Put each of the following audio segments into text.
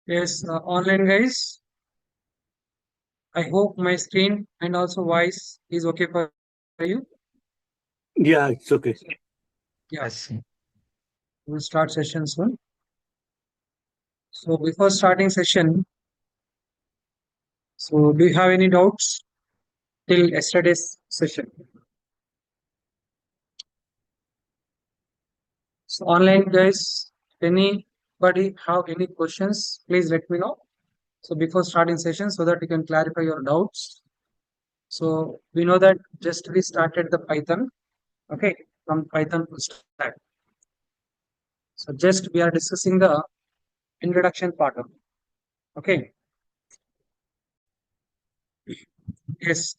Yes, online guys. I hope my screen and also voice is okay for you. Yeah, it's okay. Yeah, Yes. we'll start session soon. So before starting session, so do you have any doubts till yesterday's session? So online guys, anybody have any questions? Please let me know. So before starting session, so that you can clarify your doubts. So we know that just we started the Python, okay, from Python FullStack. So just we are discussing the introduction part of it. Okay. Yes.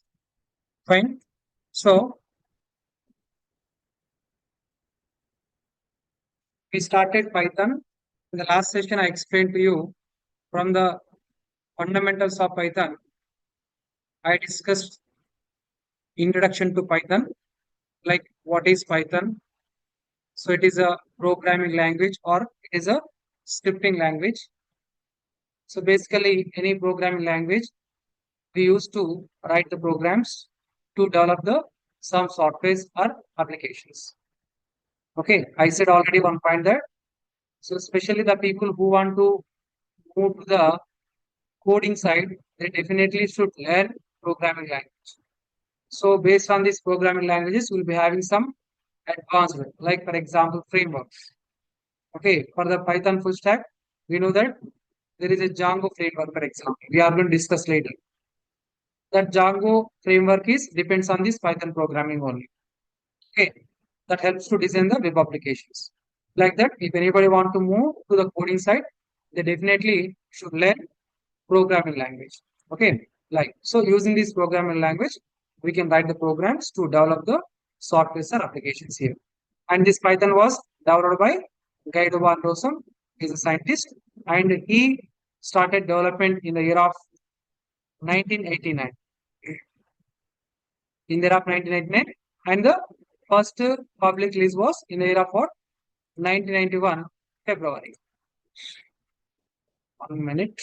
Fine. So we started Python. In the last session, I explained to you from the fundamentals of Python. I discussed introduction to Python, like what is Python. So it is a programming language or it is a scripting language. So basically, any programming language we use to write the programs to develop the some softwares or applications. Okay, I said already one point there. So especially the people who want to move to the coding side, they definitely should learn programming language. So based on these programming languages, we'll be having some advanced, like for example, frameworks. Okay, for the Python full stack, we know that there is a Django framework, for example. We are going to discuss later. That Django framework is depends on this Python programming only. Okay, that helps to design the web applications. Like that, if anybody want to move to the coding side, they definitely should learn programming language. Okay, like so using this programming language, we can write the programs to develop the software or applications here. And this Python was developed by Guido van Rossum. He's a scientist, and he started development in the year of 1989. In the year of 1989, and the first public release was in the year of what? 1991 February. 1 minute.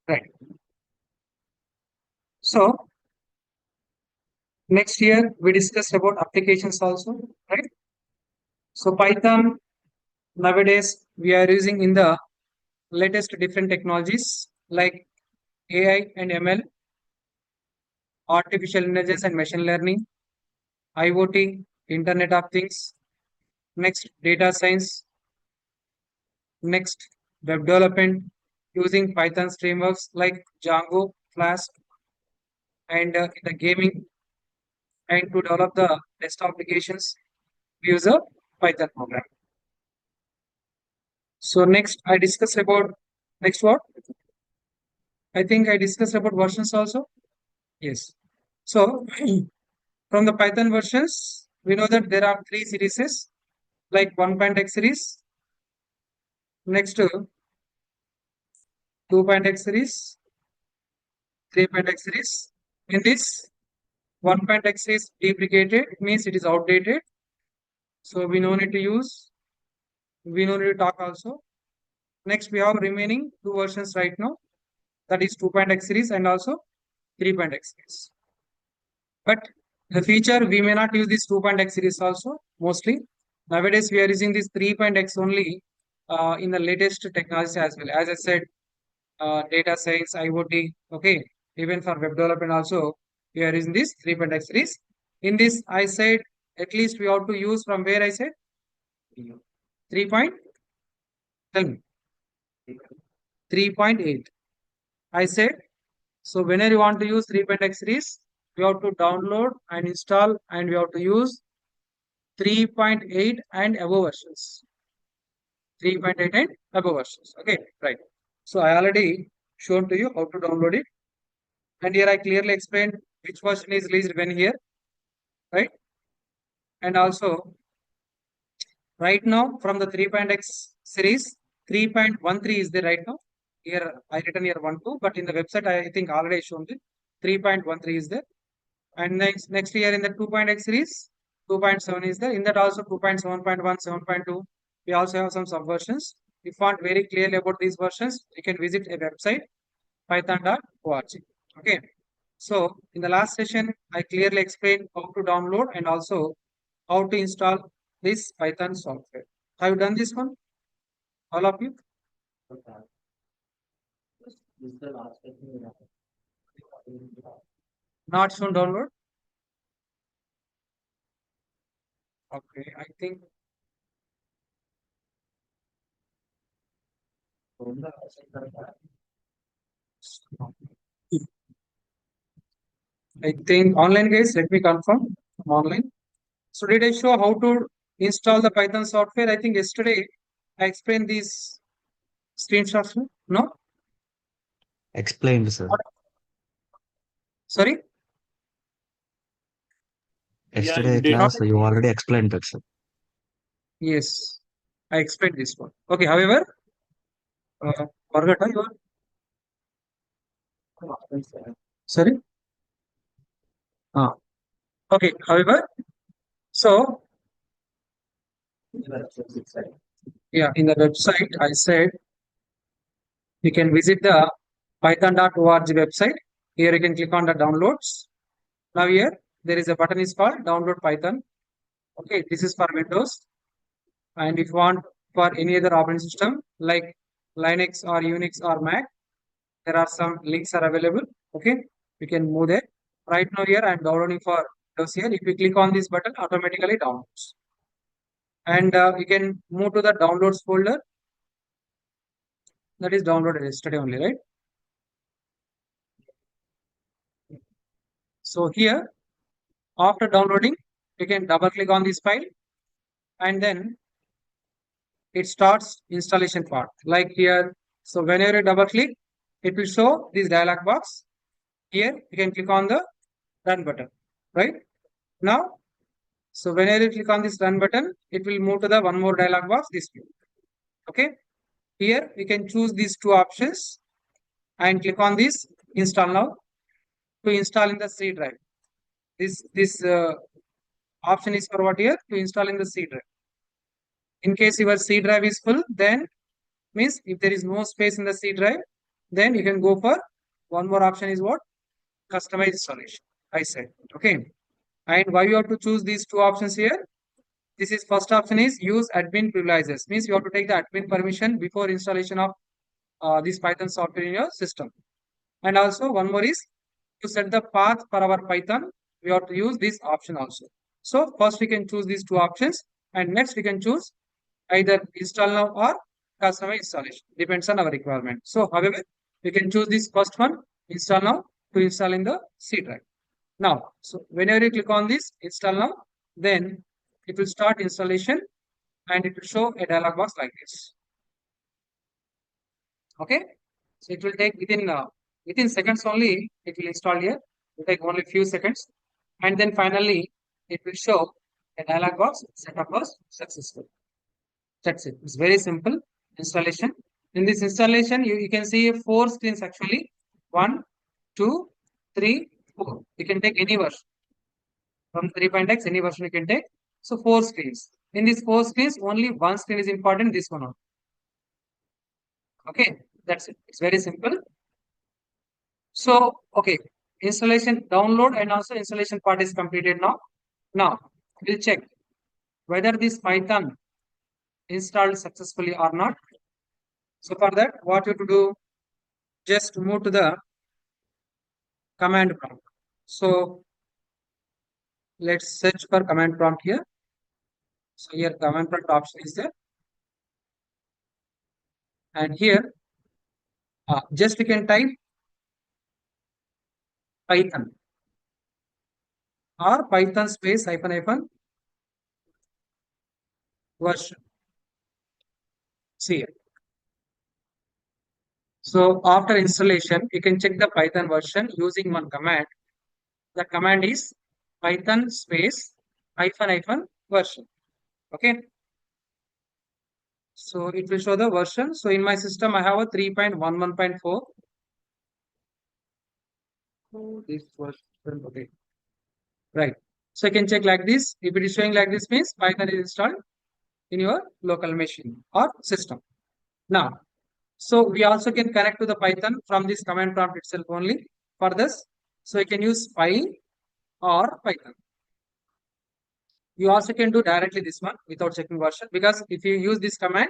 Right. So next year we discussed about applications also, right? So Python nowadays we are using in the latest different technologies like AI and ML, artificial intelligence and machine learning, IoT, Internet of Things, next data science, next web development using Python frameworks like Django, Flask, and in the gaming and to develop the desktop applications, we use a Python program. So next I discuss about next what? I think I discussed about versions also. Yes. So from the Python versions, we know that there are three series like 1.x series, next 2.x series, 3.x series. In this 1.x is deprecated, it means it is outdated. So we no need to use, we no need to talk also. Next we have remaining two versions right now, that is 2.x series and also 3.x series. But the feature we may not use this 2.x series also mostly. Nowadays we are using this 3.x only in the latest technology as well. As I said, data science, IoT, okay, even for web development also, we are using this 3.x series. In this, I said at least we have to use from where I said 3.10, 3.8. I said so. Whenever you want to use 3.x series, we have to download and install, and we have to use 3.8 and above versions. 3.8 and above versions. Okay, right. So I already shown to you how to download it. And here I clearly explained which version is released when here, right? And also right now from the 3.x series, 3.13 is there right now. Here I written here 1.2, but in the website I think already shown the 3.13 is there. And next year in the 2.x series, 2.7 is there. In that also 2.7.1, 7.2. We also have some subversions. If you want very clearly about these versions, you can visit a website, python.org. Okay. So in the last session, I clearly explained how to download and also how to install this Python software. Have you done this one? All of you? Not shown download? Okay, I think online guys, let me confirm. I'm online. So did I show how to install the Python software? I think yesterday I explained these screenshots. No? Explained, sir. Sorry? Yesterday you did. class, you already explained that, sir. Yes, I explained this one. Okay, however, forgot you sorry? Okay, however, so yeah, in the website I said you can visit the python.org website. Here you can click on the downloads. Now here there is a button is called download Python. Okay, this is for Windows. And if you want for any other operating system like Linux or Unix or Mac, there are some links are available. Okay, you can move there. Right now here I am downloading for Windows here. If you click on this button, automatically downloads. And you can move to the downloads folder. That is downloaded yesterday only, right? So here, after downloading, you can double click on this file and then it starts installation part. Like here, so whenever you double click, it will show this dialog box. Here, you can click on the run button, right? Now, so whenever you click on this run button, it will move to the one more dialog box, this view. Okay. Here, you can choose these two options and click on this install now to install in the C drive. This option is for what here? To install in the C drive. In case your C drive is full, then means if there is no space in the C drive, then you can go for one more option is what? Customize installation. I said, okay. And why you have to choose these two options here? This is first option is use admin privileges. Means you have to take the admin permission before installation of this Python software in your system. And also one more is to set the path for our Python. We have to use this option also. So first we can choose these two options and next we can choose either install now or customize installation. Depends on our requirement. So however, we can choose this first one, install now, to install in the C drive. Now, so whenever you click on this install now, then it will start installation and it will show a dialog box like this. Okay, so it will take within seconds only. It will install here. It will take only few seconds, and then finally it will show a dialog box. Setup was successful. That's it. It's very simple installation. In this installation, you can see 4 screens actually. 1, 2, 3, 4. You can take any version. From 3.x, any version you can take. So 4 screens. In these 4 screens, only one screen is important, this one. Okay, that's it. It's very simple. So, okay, installation download and also installation part is completed now. Now, we'll check whether this Python installed successfully or not. So for that, what you have to do, just move to the command prompt. So let's search for command prompt here. So here command prompt option is there. And here, just you can type Python or Python space hyphen version. See here. So after installation, you can check the Python version using one command. The command is Python space hyphen version. Okay. So it will show the version. So in my system, I have a 3.11.4. This version, okay. Right. So you can check like this. If it is showing like this, means Python is installed in your local machine or system. Now, so we also can connect to the Python from this command prompt itself only for this. So you can use Py or Python. You also can do directly this one without checking version, because if you use this command,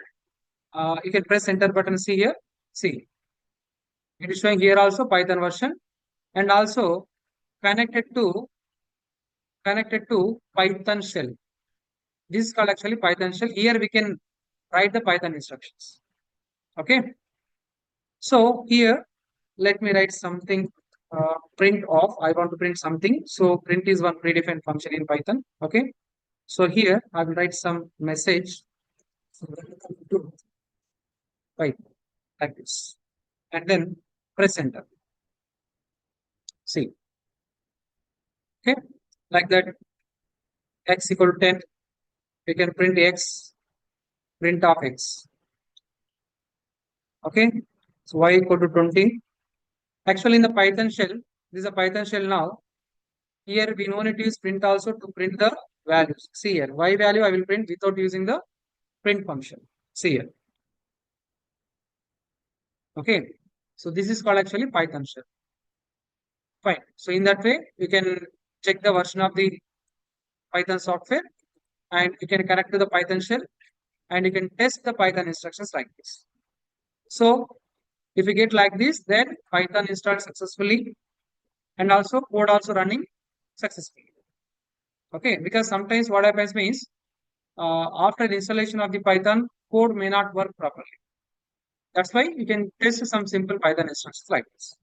you can press enter button. See here, see it is showing here also Python version, and also connected to Python shell. This is called actually Python shell. Here we can write the Python instructions. Okay. So here, let me write something. Print off. I want to print something. So print is one predefined function in Python. Okay. So here I will write some message. Right, like this, and then press enter. See, okay, like that. X equal to 10. We can print x, print of x. Okay, so y equal to 20. Actually, in the Python shell, this is a Python shell now. Here we no need to use print also to print the values. See here, y value I will print without using the print function. See here. Okay, so this is called actually Python shell. Fine. So in that way, you can check the version of the Python software, and you can connect to the Python shell, and you can test the Python instructions like this. So if you get like this, then Python installed successfully, and also code also running successfully. Okay, because sometimes what happens means, after the installation of the Python, code may not work properly. That's why you can test some simple Python instructions like this.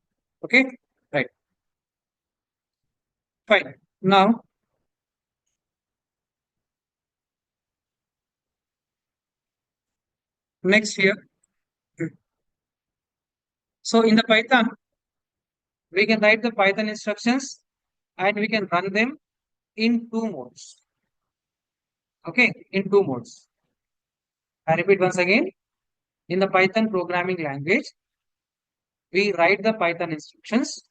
Okay, right. Fine. Now, next here. So in the Python, we can write the Python instructions and we can run them in two modes. Okay, in two modes. I repeat once again. In the Python programming language, we write the Python instructions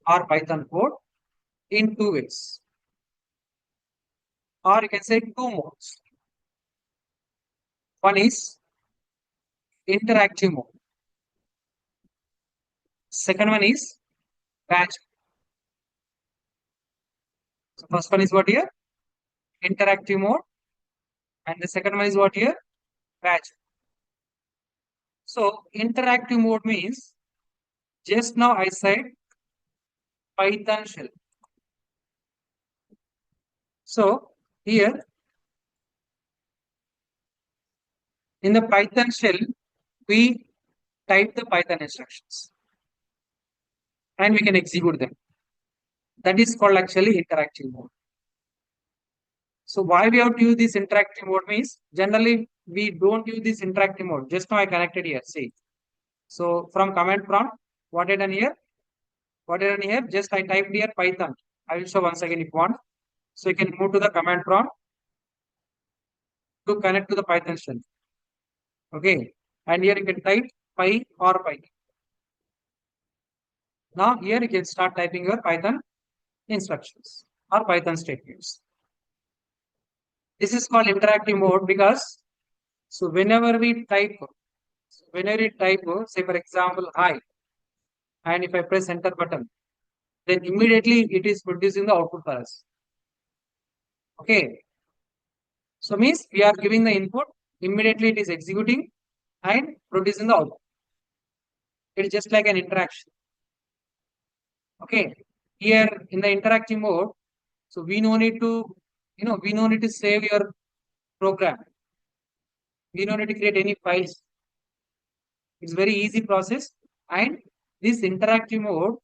or Python code in two ways. Or you can say two modes. One is interactive mode. Second one is batch. So first one is what here? Interactive mode. And the second one is what here? Batch. So interactive mode means, just now I said Python shell. So here in the Python shell, we type the Python instructions and we can execute them. That is called actually interactive mode. So why we have to use this interactive mode means, generally we don't use this interactive mode. Just now I connected here, see. So from command prompt, what I done here? What I done here? Just I typed here Python. I will show once again if you want. So you can move to the command prompt to connect to the Python shell. Okay. And here you can type Py or Python. Now here you can start typing your Python instructions or Python statements. This is called interactive mode because, so whenever we type, say for example, hi, and if I press enter button, then immediately it is producing the output for us. Okay. So means we are giving the input, immediately it is executing and producing the output. It is just like an interaction. Okay. Here in the interactive mode, so we no need to, we no need to save your program. We don't need to create any files. It's very easy process, and this interactive mode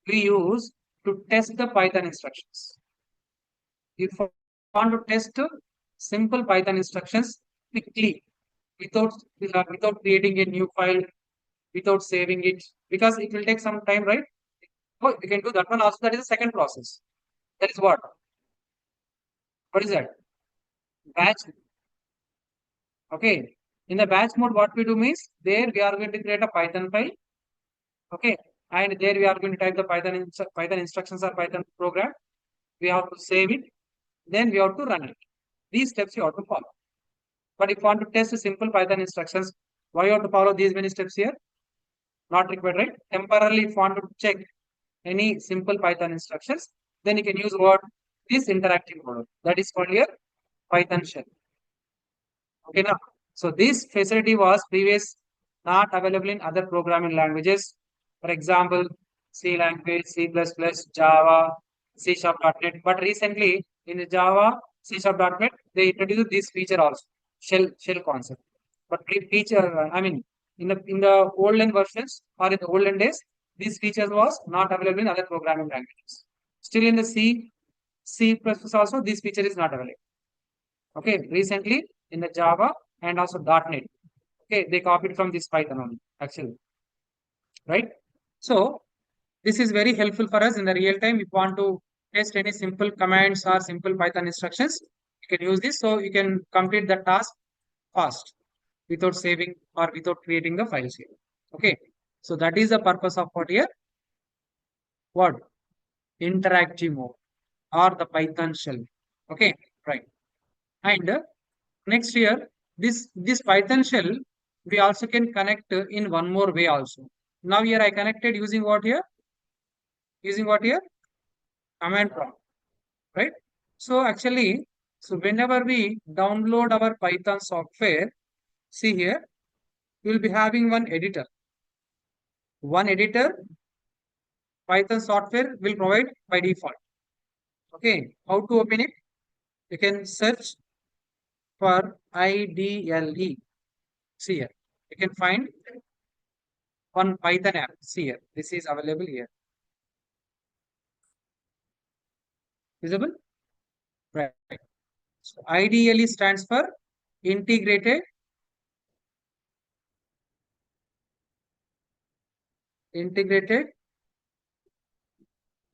we use to test the Python instructions. If you want to test simple Python instructions quickly without creating a new file, without saving it, because it will take some time, right? Oh, we can do that one also. That is the second process. That is what? What is that? Batch. Okay. In the batch mode, what we do means there we are going to create a Python file. Okay. And there we are going to type the Python instructions or Python program. We have to save it. Then we have to run it. These steps you have to follow. But if you want to test simple Python instructions, why you have to follow these many steps here? Not required, right? Temporarily, if you want to check any simple Python instructions, then you can use what? This interactive mode. That is called here Python shell. Okay, now, so this facility was previous not available in other programming languages. For example, C language, C++, Java, C Sharp.NET. But recently in the Java, C Sharp.NET, they introduced this feature also, shell concept. But feature, I mean, in the olden versions or in the olden days, this feature was not available in other programming languages. Still in the C++ also, this feature is not available. Okay, recently in the Java and also .NET. Okay, they copied from this Python only, actually. Right? So, this is very helpful for us in the real time. If you want to test any simple commands or simple Python instructions, you can use this. So, you can complete the task fast without saving or without creating the files here. Okay. So, that is the purpose of what here? What? Interactive mode or the Python shell. Okay, right. And next here, this Python shell, we also can connect in one more way also. Now here I connected using what here? Using what here? Command prompt, right? So actually, so whenever we download our Python software, see here, we will be having one editor. One editor, Python software will provide by default. Okay, how to open it? You can search for IDLE. See here, you can find one Python app. See here, this is available here. Visible? Right. So IDLE stands for Integrated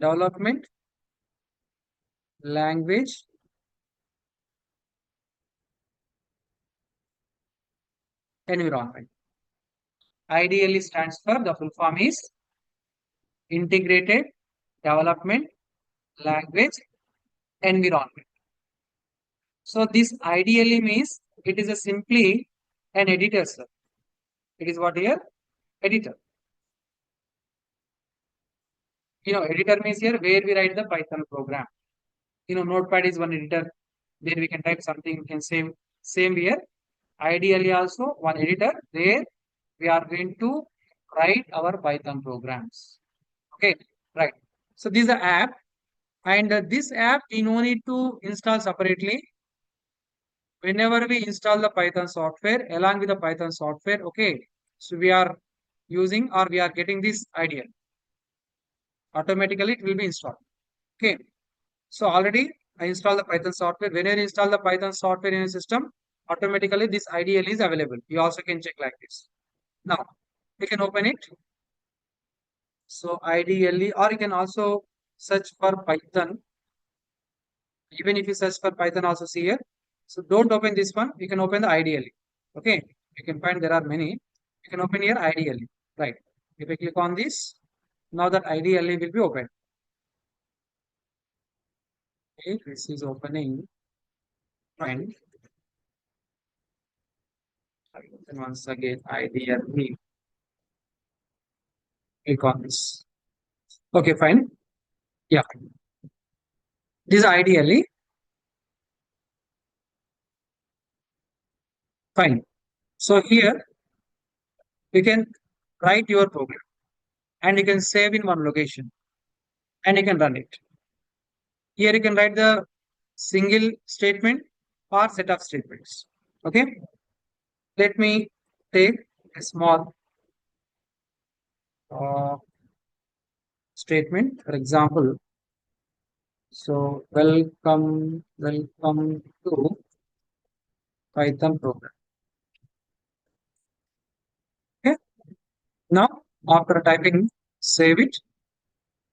Development Language Environment. IDLE stands for, the full form is Integrated Development Language Environment. So this IDLE means it is a simply an editor, sir. It is what here? Editor. Editor means here where we write the Python program. Notepad is one editor. There we can type something, we can save. Same here. Ideally also one editor where we are going to write our Python programs. Okay, right. So this is the app, and this app we no need to install separately. Whenever we install the Python software, along with the Python software, okay, so we are using or we are getting this IDLE. Automatically it will be installed. Okay, so already I installed the Python software. Whenever you install the Python software in a system, automatically this IDLE is available. You also can check like this. Now, you can open it. So IDLE, or you can also search for Python. Even if you search for Python, also see here. So don't open this one. You can open the IDLE. Okay, you can find there are many. You can open here IDLE. Right. If I click on this, now that IDLE will be open. Okay, this is opening. Fine. And once again, IDLE. Click on this. Okay, fine. Yeah. This is IDLE. Fine. So here you can write your program and you can save in one location and you can run it. Here you can write the single statement or set of statements. Okay. Let me take a small statement, for example. So welcome to Python program. Okay. Now after typing, save it.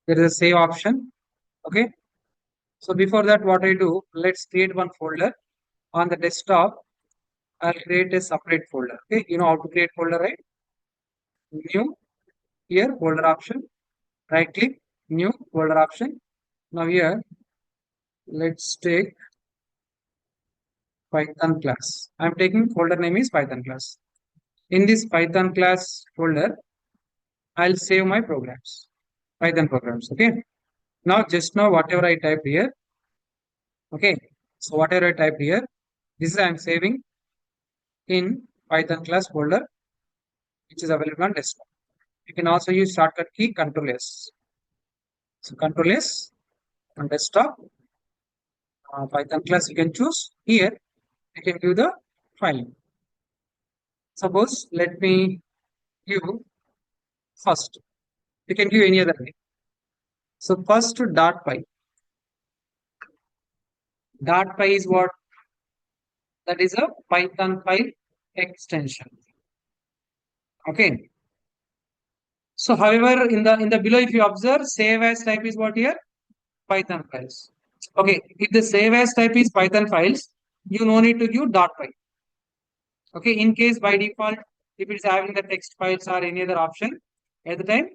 There is a save option. Okay. So before that, what I do, let's create one folder on the desktop. I'll create a separate folder. Okay, you know how to create folder, right? New, here folder option, right click, new folder option. Now here, let's take Python class. I'm taking folder name is Python class. In this Python class folder, I'll save my programs, Python programs. Okay. Now, just now, whatever I typed here. Okay. So, whatever I typed here, this is I'm saving in Python class folder, which is available on desktop. You can also use shortcut key Control S. So, Control S on desktop, Python class you can choose. Here, you can give the file. Suppose, let me give first. You can give any other name. So, first dot py. Dot py is what? That is a Python file extension. Okay. So, however, in the below, if you observe, save as type is what here? Python files. Okay. If the save as type is Python files, you no need to give dot py. Okay. In case by default, if it's having the text files or any other option, at the time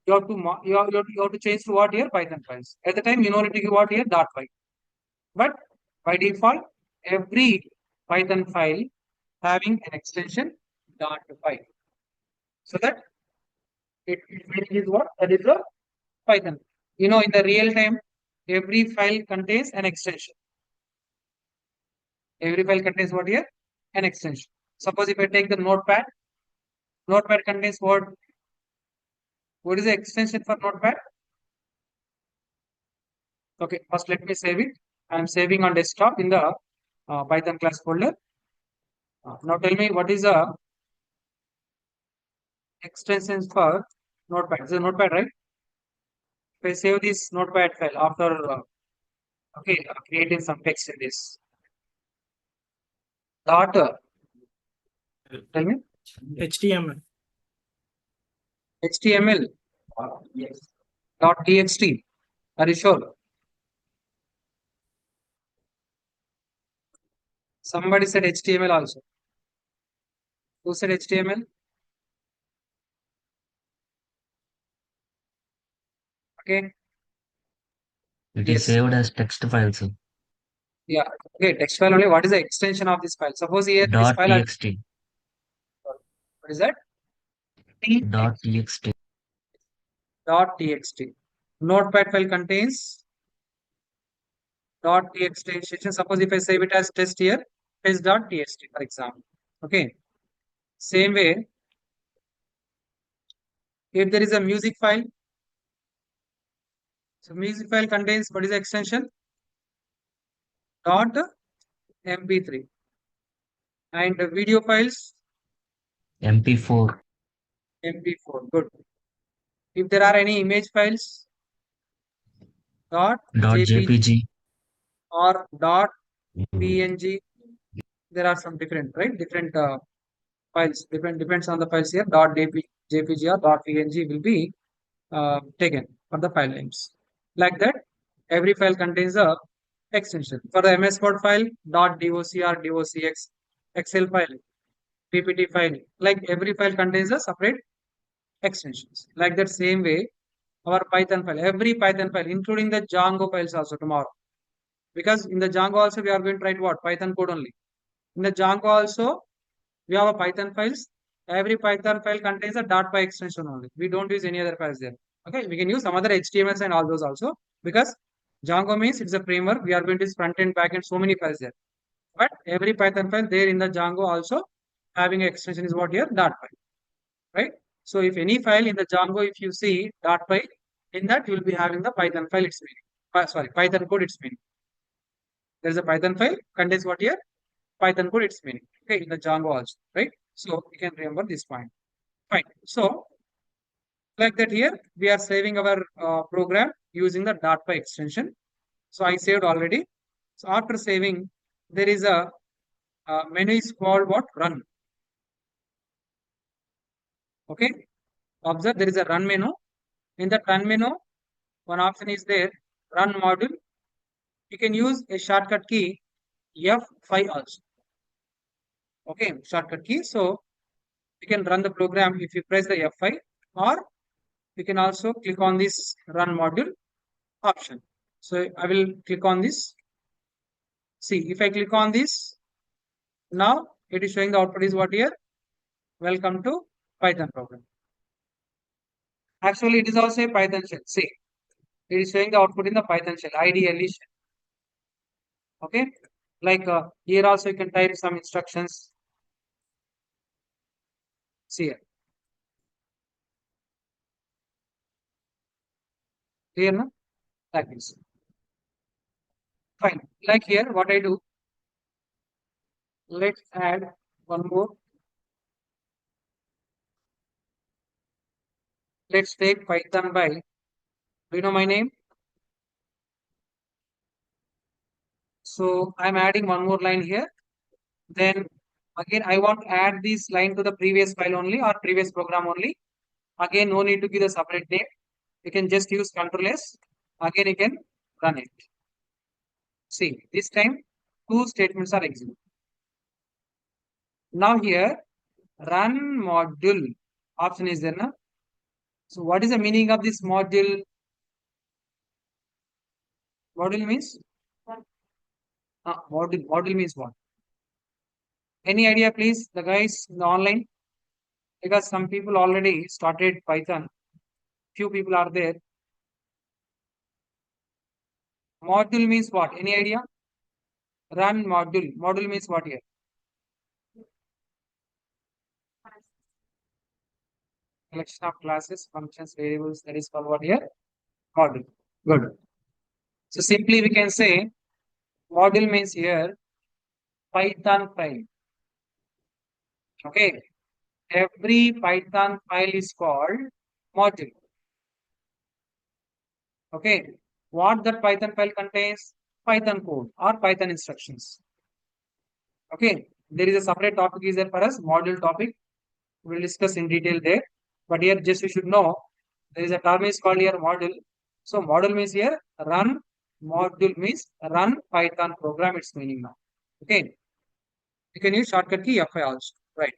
you have to you have to change to what here? Python files. At the time you no need to give what here? Dot py. But by default, every Python file having an extension dot py. So that it is what? That is a Python. You know, in the real time, every file contains an extension. Every file contains what here? An extension. Suppose if I take the notepad, notepad contains what? What is the extension for notepad? Okay, first let me save it. I am saving on desktop in the Python class folder. Now tell me what is the extensions for notepad? It's a notepad, right? If I save this notepad file after creating some text in this dot, tell me HTML. HTML. Yes. Dot txt. Are you sure? Somebody said HTML also. Who said HTML? Okay. It Yes. is saved as text file, sir. Yeah. Okay. Text file only. What is the extension of this file? Suppose here this Dot file. txt. What is that? Dot txt. Dot txt. Notepad file contains dot txt extension. Suppose if I save it as test here, test dot txt, for example. Okay. Same way, if there is a music file, so music file contains what is the extension? Dot mp3. And the video files, MP4. mp4. Good. If there are any image files, dot Dot jpg jpg. or dot png. There are some different, right? Different files. Depends on the files here. Dot jpg or dot png will be taken for the file names. Like that, every file contains a extension. For the MS Word file, dot doc or docx, Excel file, PPT file. Like every file contains a separate extensions. Like that same way, our Python file, every Python file, including the Django files also tomorrow. Because in the Django also we are going to write what? Python code only. In the Django also, we have a Python files. Every Python file contains a .py extension only. We don't use any other files there. Okay, we can use some other HTMLs and all those also, because Django means it's a framework. We are going to use front end, back end, so many files there. But every Python file there in the Django also having an extension is what here? .py, right? So if any file in the Django, if you see .py, in that you will be having the Python file its meaning. Python code its meaning. There is a Python file contains what here? Python code its meaning. Okay, in the Django also, right? So you can remember this point. Fine. So like that here, we are saving our program using the .py extension. So I saved already. So after saving, there is a menu is called what? Run. Okay. Observe there is a run menu. In the run menu, one option is there, run module. You can use a shortcut key F5 also. Okay, shortcut key. So you can run the program if you press the F5, or you can also click on this run module option. So I will click on this. See, if I click on this, now it is showing the output is what here? Welcome to Python program. Actually, it is also a Python shell. See, it is showing the output in the Python shell, ideally shell. Okay, like here also you can type some instructions. See here. Clear, no? Like this. Fine. Like here, what I do, let's add one more. Let's take Python by, do you know my name? So I'm adding one more line here. Then again, I want to add this line to the previous file only or previous program only. Again, no need to give the separate name. You can just use Ctrl S. Again, you can run it. See, this time two statements are executed. Now here, run module option is there now. So what is the meaning of this module? Module means module means what? Any idea, please, the guys in the online? Because some people already started Python. Few people are there. Module means what? Any idea? Run module. Module means what here? Collection of classes, functions, variables. That is called what here? Module. Good. So simply we can say module means here Python file. Okay. Every Python file is called module. Okay. What that Python file contains? Python code or Python instructions. Okay. There is a separate topic is there for us, module topic. We'll discuss in detail there. But here just you should know there is a term is called here module. So module means here run, module means run Python program, its meaning now. Okay. You can use shortcut key F5 also. Right.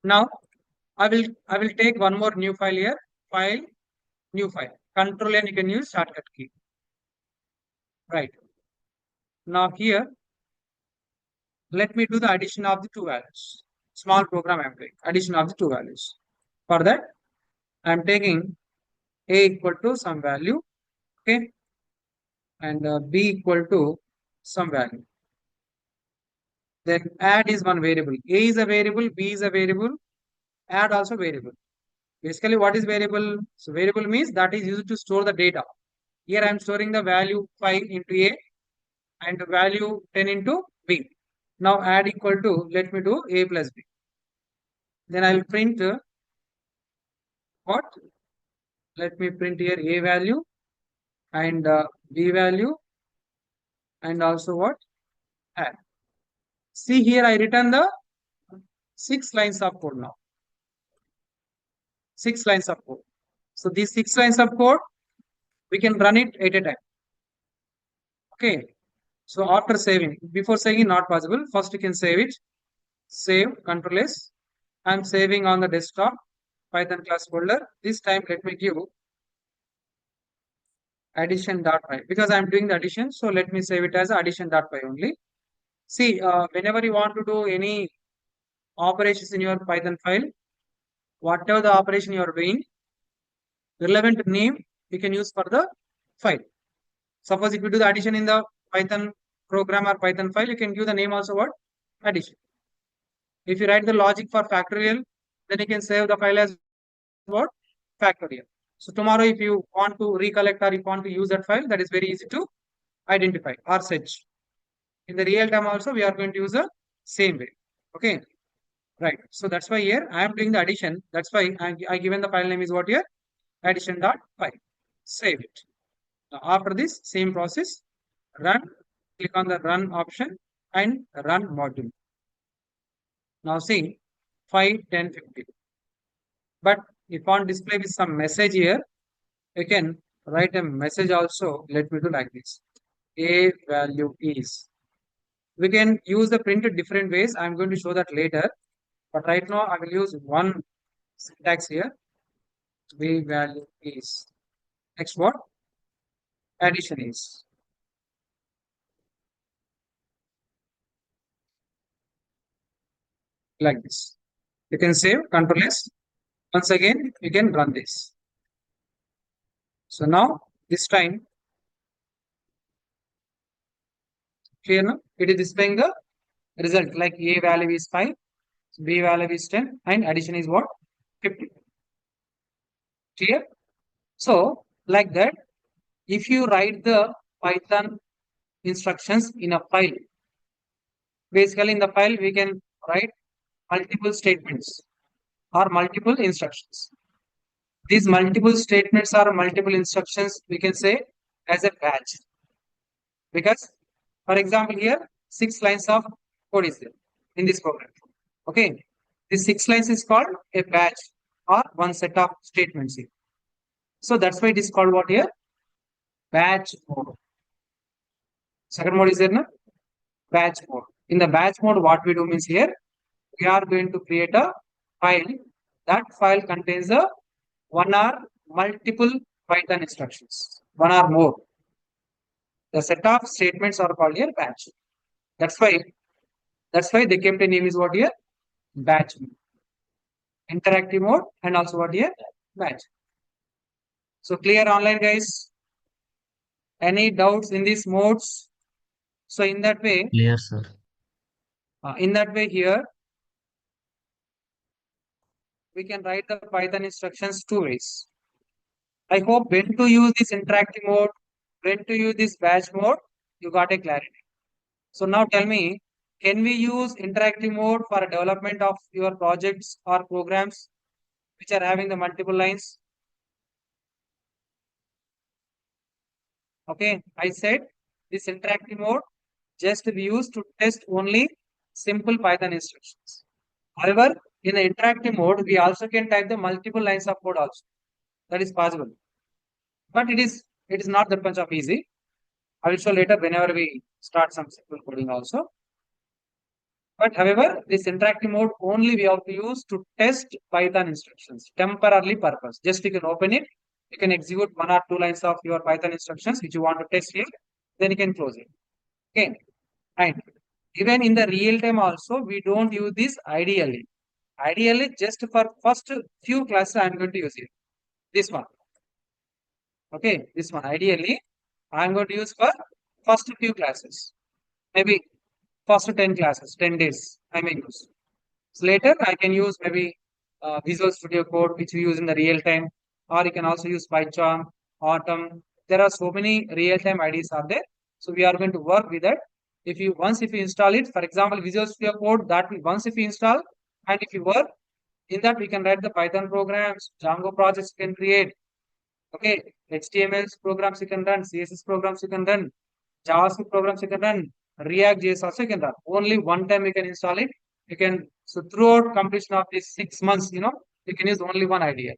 Now I will take one more new file here. File, new file. Control and you can use shortcut key. Right. Now here, let me do the addition of the two values. Small program I am doing. Addition of the two values. For that, I am taking a equal to some value. Okay. And b equal to some value. Then add is one variable. A is a variable, b is a variable, add also variable. Basically, what is variable? So variable means that is used to store the data. Here I am storing the value 5 into A and the value 10 into B. Now add equal to, let me do A plus B. Then I will print what? Let me print here A value and B value and also what? Add. See here I written the 6 lines of code now. 6 lines of code. So these 6 lines of code, we can run it at a time. Okay. So after saving, before saving not possible. First you can save it. Save, Ctrl S. I'm saving on the desktop Python class folder. This time let me give addition.py because I'm doing the addition. So let me save it as addition.py only. See, whenever you want to do any operations in your Python file, whatever the operation you are doing, relevant name you can use for the file. Suppose if you do the addition in the Python program or Python file, you can give the name also what? Addition. If you write the logic for factorial, then you can save the file as what? Factorial. So tomorrow if you want to recollect or if you want to use that file, that is very easy to identify or search. In the real time also, we are going to use the same way. Okay. Right. So that's why here I am doing the addition. That's why I given the file name is what here? Addition.py. Save it. Now after this, same process, run, click on the run option and run module. Now see 5, 10, 15. But if on display with some message here, you can write a message also. Let me do like this. A value is. We can use the print different ways. I'm going to show that later. But right now I will use one syntax here. V value is. Next what? Addition is. Like this. You can save, Control S. Once again, you can run this. So now, this time, clear now? It is displaying the result like A value is 5, B value is 10, and addition is what? 50. Clear? So, like that, if you write the Python instructions in a file, basically in the file, we can write multiple statements or multiple instructions. These multiple statements or multiple instructions, we can say as a batch. Because, for example, here 6 lines of code is there in this program. Okay, this 6 lines is called a batch or one set of statements here. So that's why it is called what here? Batch mode. Second mode is there, na? Batch mode. In the batch mode, what we do means here, we are going to create a file. That file contains a one or multiple Python instructions, one or more. The set of statements are called here batch. That's why they kept a name is what here? Batch mode. Interactive mode and also what here? Batch. So clear online, guys? Any doubts in these modes? So in that way, Clear, sir. Here, we can write the Python instructions 2 ways. I hope when to use this interactive mode, when to use this batch mode, you got a clarity. So now tell me, can we use interactive mode for development of your projects or programs which are having the multiple lines? Okay, I said this interactive mode just be used to test only simple Python instructions. However, in the interactive mode, we also can type the multiple lines of code also. That is possible. But it is not that much of easy. I will show later whenever we start some simple coding also. But however, this interactive mode only we have to use to test Python instructions, temporarily purpose. Just you can open it, you can execute 1 or 2 lines of your Python instructions which you want to test here, then you can close it. Okay. And even in the real time also, we don't use this ideally. Ideally, just for first few classes, I am going to use it. This one. Okay, this one. Ideally, I am going to use for first few classes. Maybe first 10 classes, 10 days, I may use. So later, I can use maybe Visual Studio Code, which we use in the real time, or you can also use Python, Autumn. There are so many real-time IDs are there. So we are going to work with that. Once if you install it, for example, Visual Studio Code, that once if you install, and if you work, in that we can write the Python programs, Django projects you can create. Okay, HTML programs you can run, CSS programs you can run, JavaScript programs you can run, React JS also you can run. Only one time you can install it. You can, so throughout completion of these 6 months, you can use only one IDE.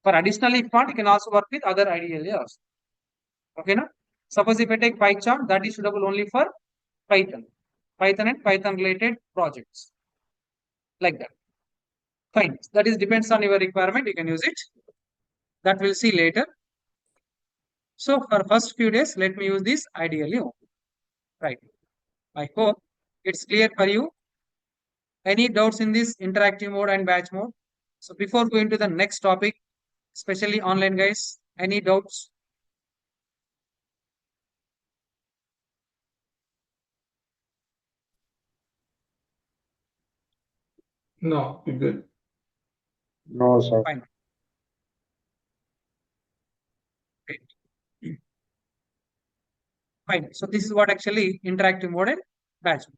For additionally, if not, you can also work with other IDE also. Okay, now? Suppose if I take Python, that is suitable only for Python and Python related projects. Like that. Fine. That is depends on your requirement. You can use it. That we'll see later. So for first few days, let me use this ideally. Right. I hope it's clear for you. Any doubts in this interactive mode and batch mode? So before going to the next topic, especially online guys, any doubts? No, you're good. No, sir. Fine. Great. Fine. So this is what actually interactive mode and batch mode.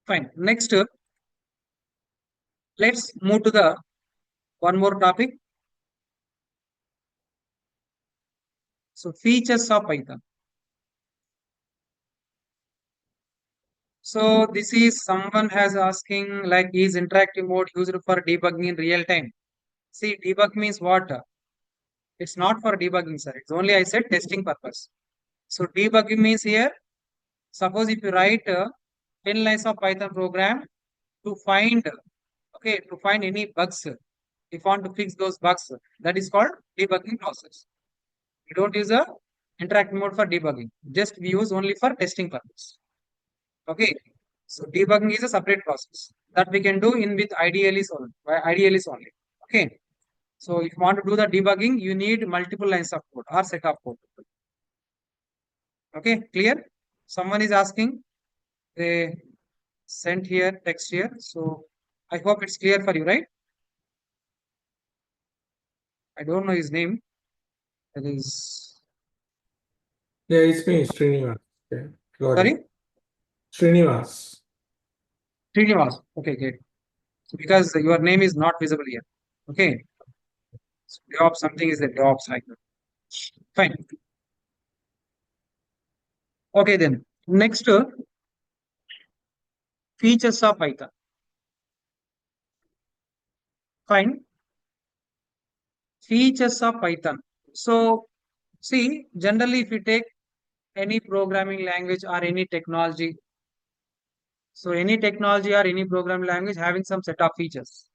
Fine. Next, let's move to the one more topic. So features of Python. So this is someone has asking like is interactive mode used for debugging in real time? See, debug means what? It's not for debugging, sir. It's only I said testing purpose. So debugging means here Suppose if you write 10 lines of Python program to find, to find any bugs, if you want to fix those bugs, that is called debugging process. We don't use a interactive mode for debugging. Just we use only for testing purpose. Okay. So debugging is a separate process that we can do in with IDLEs only. Okay. So if you want to do the debugging, you need multiple lines of code or set of code. Okay, clear? Someone is asking, they sent here, text here. So I hope it's clear for you, right? I don't know his name. That is, Yeah, it's me, Srinivas. Okay, got sorry, it. Srinivas. Srinivas. Okay, great. So because your name is not visible here. Okay. So drop something is the drops like that. Fine. Okay, then next features of Python. Fine. Features of Python. So see, generally if you take any programming language or any technology, so any technology or any programming language having some set of features.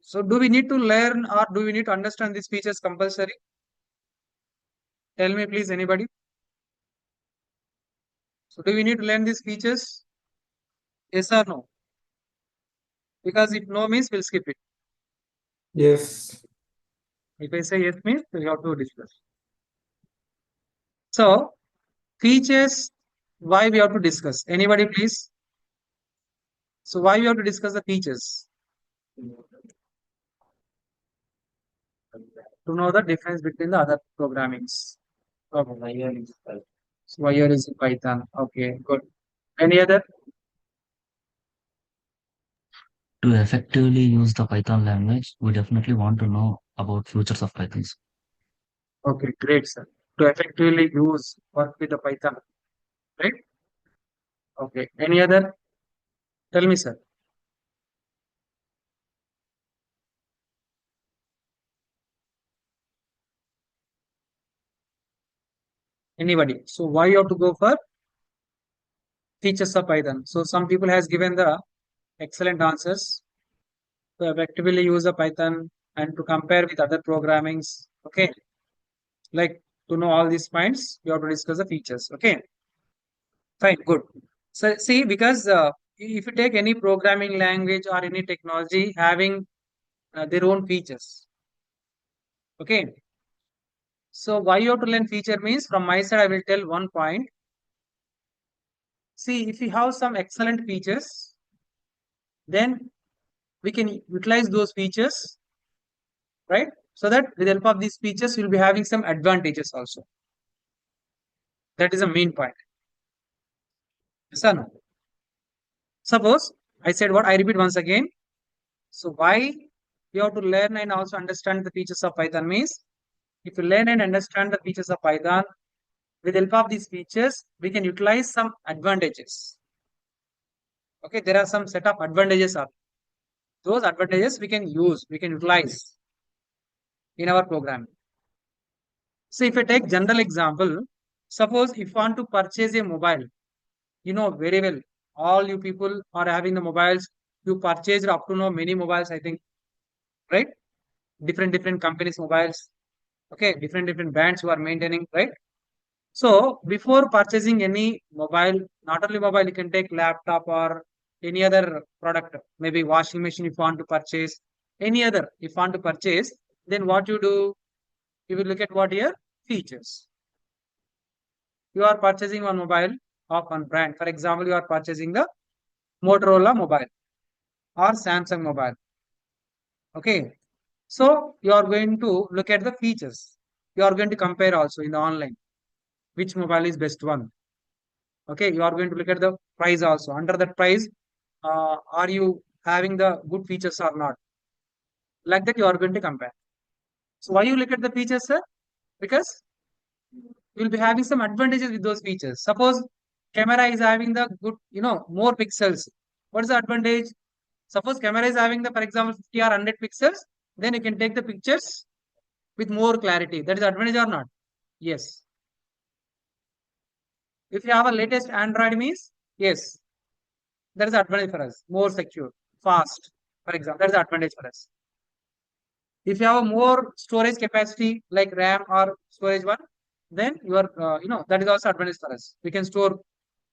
So do we need to learn or do we need to understand these features compulsory? Tell me please, anybody. So do we need to learn these features? Yes or no? Because if no means we'll skip it. Yes. If I say yes means we have to discuss. So features, why we have to discuss? Anybody please? So why we have to discuss the features? To know the difference between the other programmings. Okay. So why here is in Python? Okay, good. Any other? To effectively use the Python language, we definitely want to know about features of Python. Okay, great, sir. To effectively use work with the Python, right? Okay. Any other? Tell me, sir. Anybody? So why you have to go for features of Python? So some people has given the excellent answers to effectively use the Python and to compare with other programmings. Okay. Like to know all these points, you have to discuss the features. Okay. Fine. Good. So see, because if you take any programming language or any technology having their own features. Okay. So why you have to learn feature means from my side, I will tell one point. See, if you have some excellent features, then we can utilize those features, right? So that with the help of these features, you'll be having some advantages also. That is the main point. Yes or no? Suppose I said what I repeat once again. So why you have to learn and also understand the features of Python means if you learn and understand the features of Python, with the help of these features, we can utilize some advantages. Okay, there are some set of advantages of those advantages we can use, we can utilize in our program. So if I take general example, suppose if you want to purchase a mobile, you know very well, all you people are having the mobiles, you purchased up to now many mobiles, I think, right? Different companies mobiles, okay, different brands you are maintaining, right? So before purchasing any mobile, not only mobile, you can take laptop or any other product, maybe washing machine if you want to purchase, any other if you want to purchase, then what you do, you will look at what here features. You are purchasing one mobile of one brand. For example, you are purchasing the Motorola mobile or Samsung mobile. Okay. So you are going to look at the features. You are going to compare also in the online which mobile is best one. Okay. You are going to look at the price also. Under that price, are you having the good features or not? Like that, you are going to compare. So why you look at the features, sir? Because you will be having some advantages with those features. Suppose camera is having the good, more pixels. What is the advantage? Suppose camera is having the, for example, 50 or 100 pixels, then you can take the pictures with more clarity. That is advantage or not? Yes. If you have a latest Android means, yes, that is advantage for us. More secure, fast, for example, that is advantage for us. If you have a more storage capacity like RAM or storage one, then you are, that is also advantage for us. We can store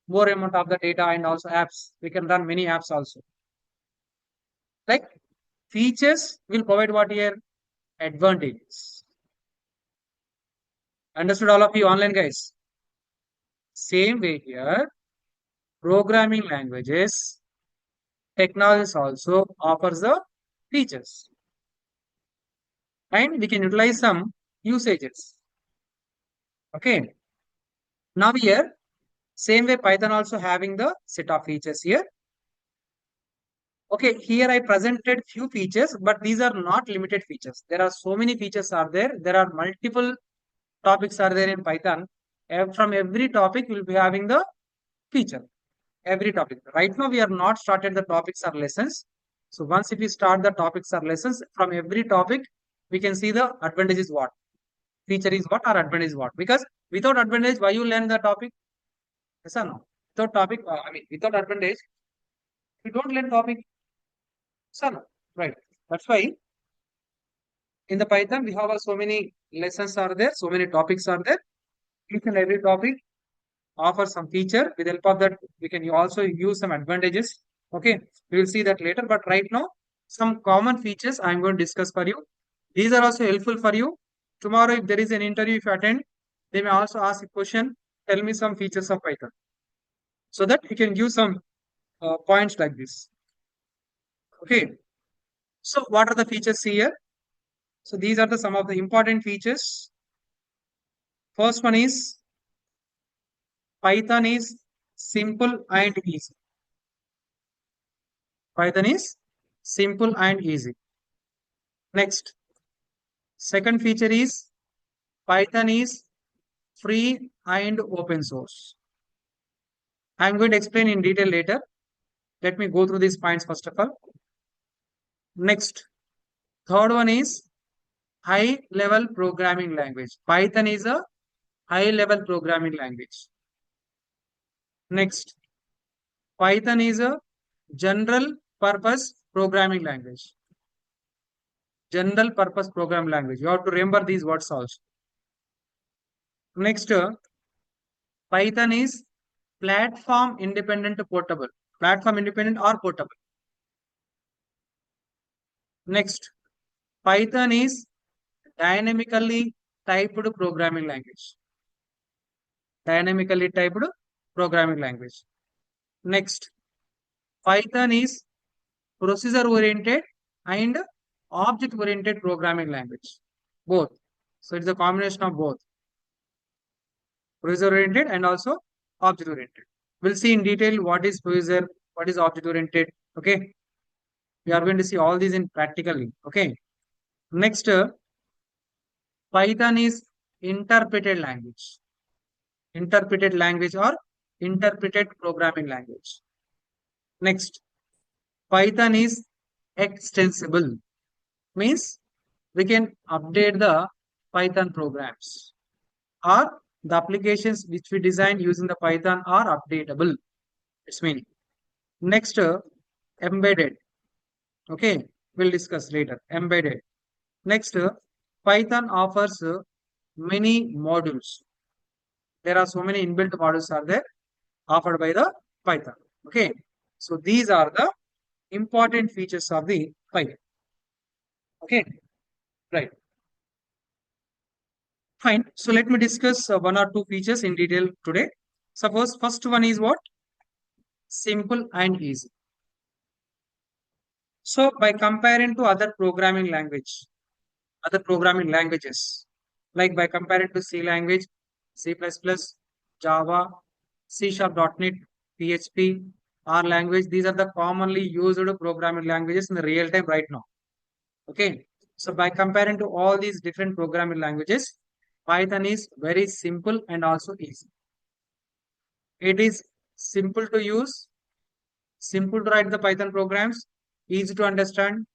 more amount of the data and also apps. We can run many apps also. Like features will provide what here? Advantages. Understood all of you online guys? Same way here, programming languages, technologies also offers the features. And we can utilize some usages. Okay. Now here, same way Python also having the set of features here. Okay, here I presented few features, but these are not limited features. There are so many features are there. There are multiple topics are there in Python. From every topic, we'll be having the feature. Every topic. Right now, we are not started the topics or lessons. So once if we start the topics or lessons, from every topic, we can see the advantage is what, feature is what, or advantage is what. Because without advantage, why you learn the topic? Yes or no? Without topic, without advantage, we don't learn topic. Yes or no? Right. That's why in the Python, we have so many lessons are there, so many topics are there. Each and every topic offers some feature. With the help of that, we can also use some advantages. Okay, we will see that later. But right now, some common features I'm going to discuss for you. These are also helpful for you. Tomorrow, if there is an interview, if you attend, they may also ask a question. Tell me some features of Python, so that you can give some points like this. Okay. So what are the features here? So these are the some of the important features. First one is Python is simple and easy. Python is simple and easy. Next, second feature is Python is free and open source. I'm going to explain in detail later. Let me go through these points first of all. Next, third one is high level programming language. Python is a high level programming language. Next, Python is a general purpose programming language. General purpose program language. You have to remember these words also. Next, Python is platform independent portable. Platform independent or portable. Next, Python is dynamically typed programming language. Dynamically typed programming language. Next, Python is procedure oriented and object oriented programming language. Both. So it's a combination of both. Procedure oriented and also object oriented. We'll see in detail what is procedure, what is object oriented. Okay. We are going to see all these in practically. Okay. Next, Python is interpreted language. Interpreted language or interpreted programming language. Next, Python is extensible. Means we can update the Python programs or the applications which we design using the Python are updatable. It's meaning. Next, embedded. Okay, we'll discuss later. Embedded. Next, Python offers many modules. There are so many inbuilt modules are there offered by the Python. Okay, so these are the important features of the Python. Okay, right. Fine. So let me discuss one or two features in detail today. Suppose first one is what? Simple and easy. So by comparing to other programming languages, like by comparing to C language, C++, Java, C#.NET, PHP, R language, these are the commonly used programming languages in the real time right now. Okay. So by comparing to all these different programming languages, Python is very simple and also easy. It is simple to use, simple to write the Python programs, easy to understand.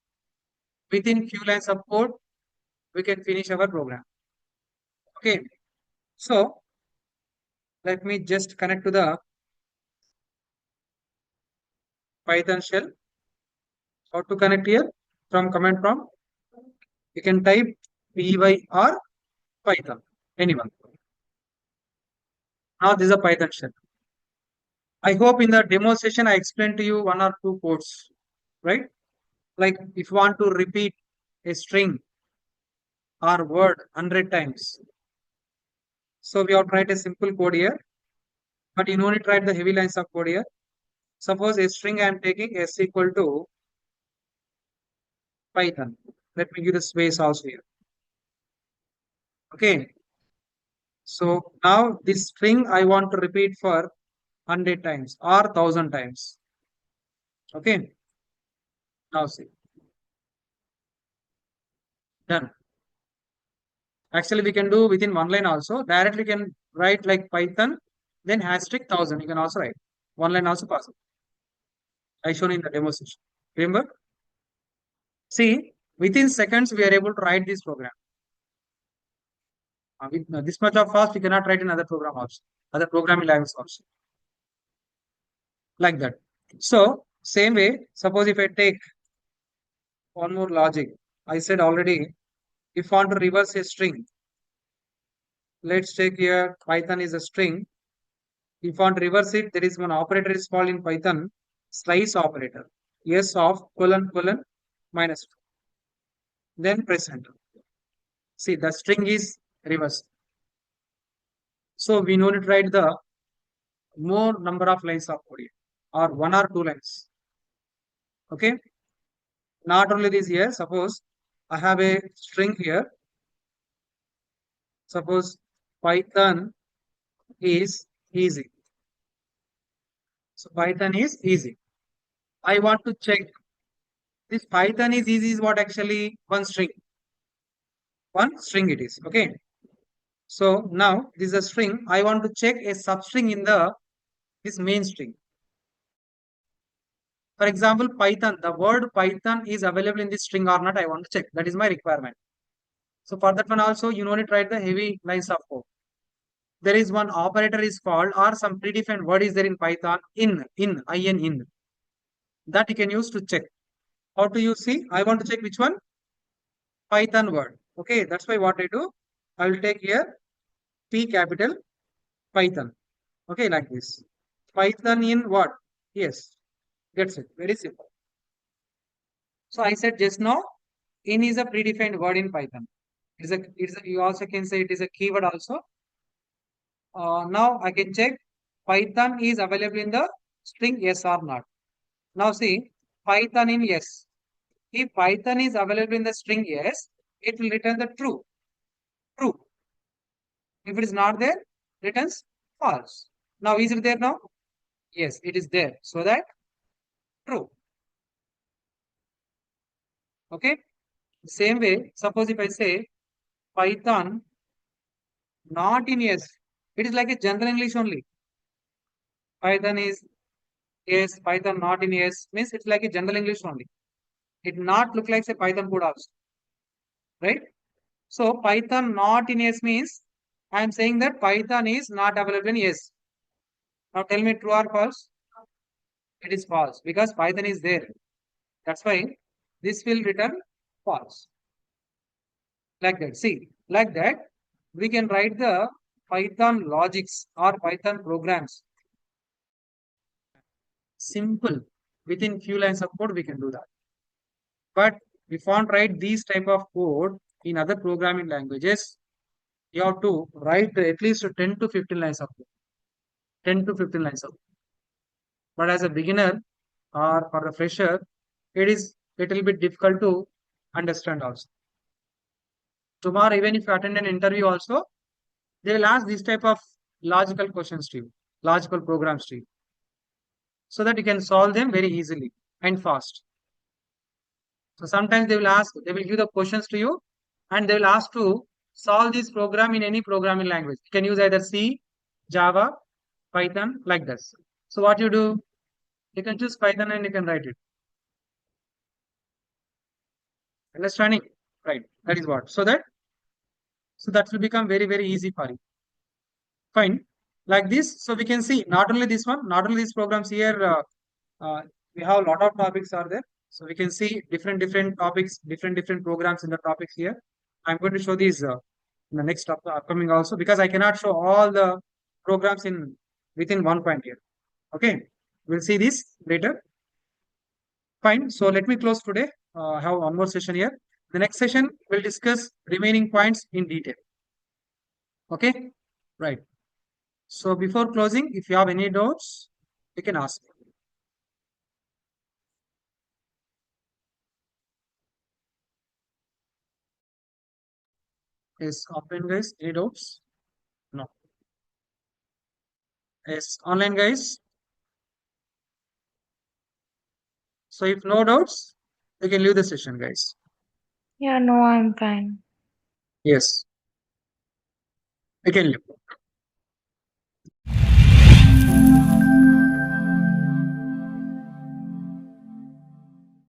Within few lines of code, we can finish our program. Okay. So Let me just connect to the Python shell. How to connect here? From command prompt, you can type py or Python, anyone. Now this is a Python shell. I hope in the demo session I explained to you one or two codes, right? Like if you want to repeat a string or word 100 times. So we have tried a simple code here, but you only tried the heavy lines of code here. Suppose a string I am taking s equal to Python. Let me give the space also here. Okay. So now this string I want to repeat for 100 times or 1000 times. Okay. Now see. Done. Actually, we can do within one line also. Directly can write like Python, then hashtag 1000. You can also write. One line also possible. I shown in the demo session. Remember? See, within seconds we are able to write this program. With this much of fast, we cannot write in other program also, other programming language also. Like that. So, same way, suppose if I take one more logic, I said already, if I want to reverse a string, let's take here Python is a string. If I want to reverse it, there is one operator is called in Python, slice operator. S of colon colon minus 2. Then press enter. See, the string is reversed. So we know to write the more number of lines of code here, or one or two lines. Okay. Not only this here, suppose I have a string here. Suppose Python is easy. So Python is easy. I want to check this Python is easy is what actually one string. One string it is. Okay. So now this is a string. I want to check a substring in the this main string. For example, Python, the word Python is available in this string or not, I want to check. That is my requirement. So for that one also, you only write the heavy lines of code. There is one operator is called or some predefined word is there in Python in. That you can use to check. How do you see? I want to check which one? Python word. Okay, that's why what I do. I will take here P capital Python. Okay, like this. Python in what? Yes, that's it. Very simple. So I said just now, in is a predefined word in Python. You also can say it is a keyword also. Now I can check Python is available in the string yes or not. Now see Python in yes. If Python is available in the string yes, it will return the true. True. If it is not there, returns false. Now is it there now? Yes, it is there. So that true. Okay. Same way, suppose if I say Python not in yes, it is like a general English only. Python is yes, Python not in yes means it's like a general English only. It not look like a Python code also, right? So Python not in yes means I am saying that Python is not available in yes. Now tell me true or false? It is false because Python is there. That's why this will return false. Like that. See, like that, we can write the Python logics or Python programs. Simple. Within few lines of code, we can do that. But if you want to write these type of code in other programming languages, you have to write at least 10 to 15 lines of code. 10 to 15 lines of code. But as a beginner or for a fresher, it is little bit difficult to understand also. Tomorrow, even if you attend an interview also, they will ask this type of logical questions to you, logical programs to you, so that you can solve them very easily and fast. So sometimes they will give the questions to you and they will ask to solve this program in any programming language. You can use either C, Java, Python, like this. So what you do, you can choose Python and you can write it. Understanding? Right. That is what. So that will become very, very easy for you. Fine. like this. So we can see not only this one, not only these programs here, we have a lot of topics are there. So we can see different topics, different programs in the topics here. I'm going to show these in the next upcoming also, because I cannot show all the programs in within one point here. Okay, we'll see this later. Fine. So let me close today. Have one more session here. The next session we'll discuss remaining points in detail. Okay, right. So before closing, if you have any doubts, you can ask me. Yes, offline guys, any doubts? No. Yes, online guys. So if no doubts, you can leave the session, guys. Yeah, no, I'm fine. Yes, you can leave.